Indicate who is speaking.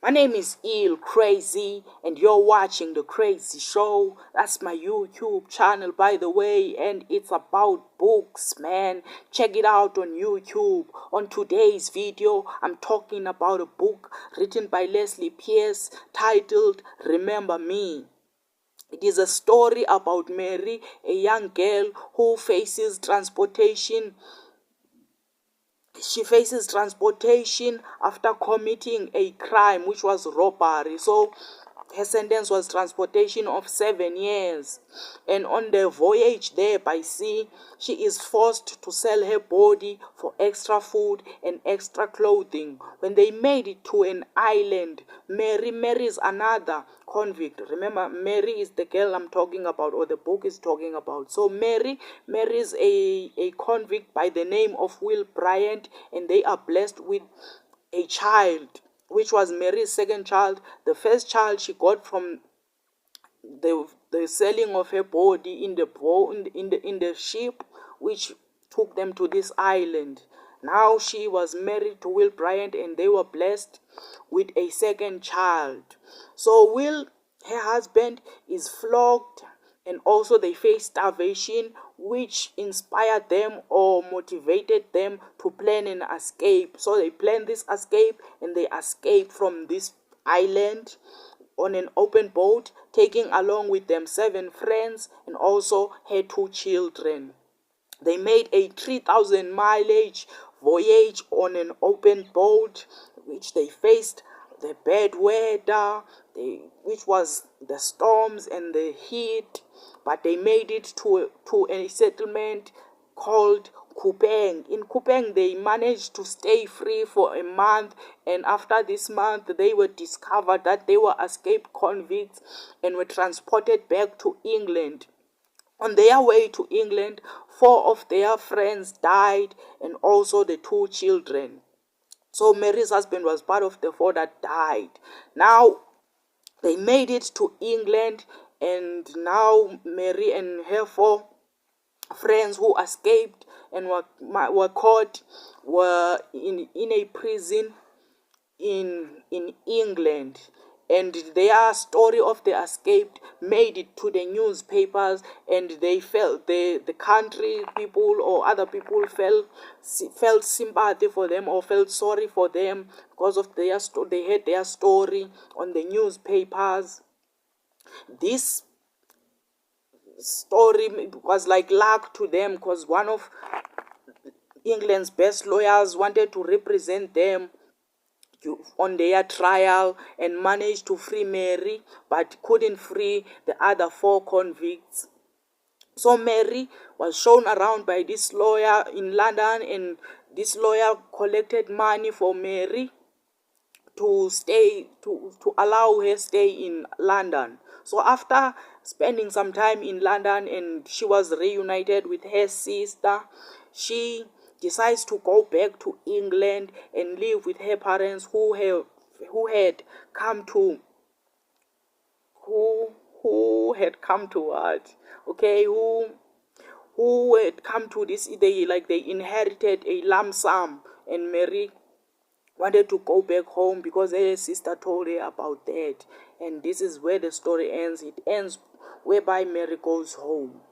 Speaker 1: My name is Crazy, and you're watching The Crazy Show. That's my YouTube channel, by the way, and it's about books, man. Check it out on YouTube. On today's video, I'm talking about a book written by Lesley Pearse titled Remember Me. It is a story about Mary, a young girl who faces transportation. She faces transportation after committing a crime, which was robbery. So her sentence was transportation of 7 years. And on the voyage there by sea, she is forced to sell her body for extra food and extra clothing. When they made it to an island, Mary marries another convict. Remember, Mary is the girl I'm talking about, or the book is talking about. So Mary marries a convict by the name of Will Bryant, and they are blessed with a child, which was Mary's second child. The first child she got from the selling of her body in the ship, which took them to this island. Now she was married to Will Bryant, and they were blessed with a second child. So Will, her husband, is flogged, and also they face starvation, which inspired them or motivated them to plan an escape. So they plan this escape, and they escape from this island on an open boat, taking along with them 7 friends and also her 2 children. They made a 3,000 mileage voyage on an open boat, which they faced the bad weather, which was the storms and the heat, but they made it to a settlement called Kupang. In Kupang, they managed to stay free for a month, and after this month, they were discovered that they were escaped convicts and were transported back to England. On their way to England, 4 of their friends died, and also the 2 children. So Mary's husband was part of the 4 that died. Now they made it to England, and now Mary and her 4 friends who escaped and were caught were in a prison in England, and their story of the escape made it to the newspapers, and they felt the country people or other people felt sympathy for them or felt sorry for them because of their they had their story on the newspapers. This story was like luck to them, because one of England's best lawyers wanted to represent them on their trial and managed to free Mary, but couldn't free the other 4 convicts. So Mary was shown around by this lawyer in London, and this lawyer collected money for Mary to stay, to allow her stay in London. So after spending some time in London and she was reunited with her sister, she decides to go back to England and live with her parents who had come to what? Okay, who had come to this, they inherited a lump sum, and Mary wanted to go back home because her sister told her about that. And this is where the story ends. It ends whereby Mary goes home.